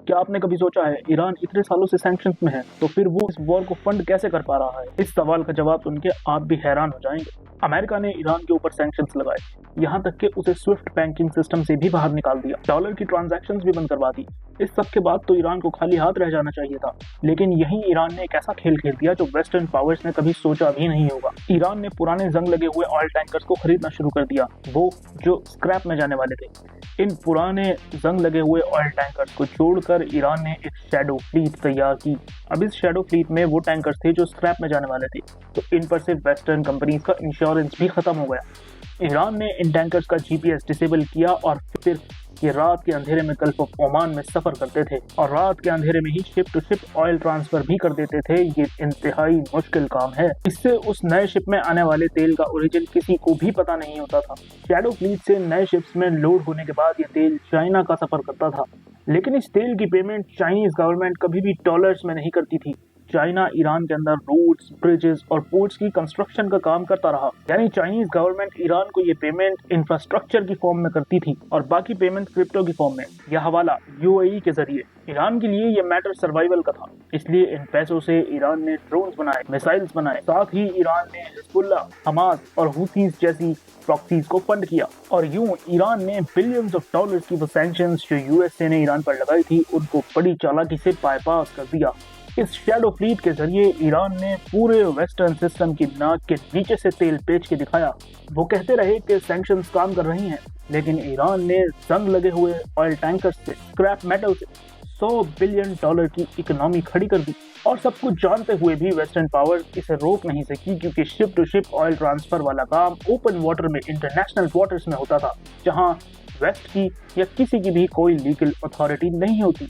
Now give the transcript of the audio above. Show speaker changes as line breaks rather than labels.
क्या आपने कभी सोचा है ईरान इतने सालों से सैंक्शंस में है तो फिर वो इस वॉर को फंड कैसे कर पा रहा है? इस सवाल का जवाब सुन के आप भी हैरान हो जाएंगे। अमेरिका ने ईरान के ऊपर सैंक्शंस लगाए, यहाँ तक कि उसे स्विफ्ट बैंकिंग सिस्टम से भी बाहर निकाल दिया, डॉलर की ट्रांजैक्शंस भी बंद करवा दी। इस सब के बाद तो ईरान को खाली हाथ रह जाना चाहिए था, लेकिन यही ईरान ने एक ऐसा खेल खेल दिया जो वेस्टर्न पावर्स ने कभी सोचा भी नहीं होगा। ईरान ने पुराने जंग लगे हुए ऑयल टैंकर्स को खरीदना शुरू कर दिया, वो जो स्क्रैप में जाने वाले थे। इन पुराने जंग लगे हुए ऑयल टैंकर्स को छोड़कर ईरान ने एक शैडो फ्लीट तैयार की। अब इस शैडो फ्लीट में वो टैंकर्स थे जो स्क्रैप में जाने वाले थे, तो इन पर से वेस्टर्न कंपनीज का इंश्योरेंस भी खत्म हो गया। ईरान ने इन टैंकर्स का जीपीएस डिसेबल किया और फिर ये रात के अंधेरे में गल्फ ऑफ ओमान में सफर करते थे और रात के अंधेरे में ही ship to ship oil transfer भी कर देते थे। ये इंतहाई मुश्किल काम है। इससे उस नए शिप में आने वाले तेल का ओरिजिन किसी को भी पता नहीं होता था। शैडो फ्लीट से नए शिप्स में लोड होने के बाद ये तेल चाइना का सफर करता था, लेकिन इस तेल की पेमेंट चाइनीज गवर्नमेंट कभी भी डॉलर्स में नहीं करती थी। चाइना ईरान के अंदर रोड्स, ब्रिजेस और पोर्ट्स की कंस्ट्रक्शन का काम करता रहा, यानी चाइनीज गवर्नमेंट ईरान को ये पेमेंट इंफ्रास्ट्रक्चर की फॉर्म में करती थी और बाकी पेमेंट क्रिप्टो की फॉर्म में या हवाला यूएई के जरिए। ईरान के लिए ये मैटर सर्वाइवल का था, इसलिए इन पैसों से ईरान ने ड्रोन्स बनाए, मिसाइल्स बनाए, साथ ही ईरान ने हिजबुल्लाह, हमास और हुथीज जैसी प्रॉक्सीज को फंड किया। और यूं ईरान ने बिलियंस ऑफ डॉलर्स की वो सैंक्शंस जो यूएसए ने ईरान पर लगाई थी उनको बड़ी चालाकी से बाईपास कर दिया। इस शैडो फ्लीट के जरिए ईरान ने पूरे वेस्टर्न सिस्टम की नाक के नीचे से तेल बेच के दिखाया। वो कहते रहे कि सैंक्शंस काम कर रही हैं, लेकिन ईरान ने जंग लगे हुए ऑयल टैंकर्स से, स्क्रैप मेटल से $100 बिलियन की इकोनॉमी खड़ी कर दी। और सब कुछ जानते हुए भी वेस्टर्न पावर इसे रोक नहीं सकी, क्योंकि ship to ship oil transfer वाला काम ओपन वाटर में, इंटरनेशनल वाटर्स में होता था, जहां वेस्ट की या किसी की भी कोई लीगल अथॉरिटी नहीं होती।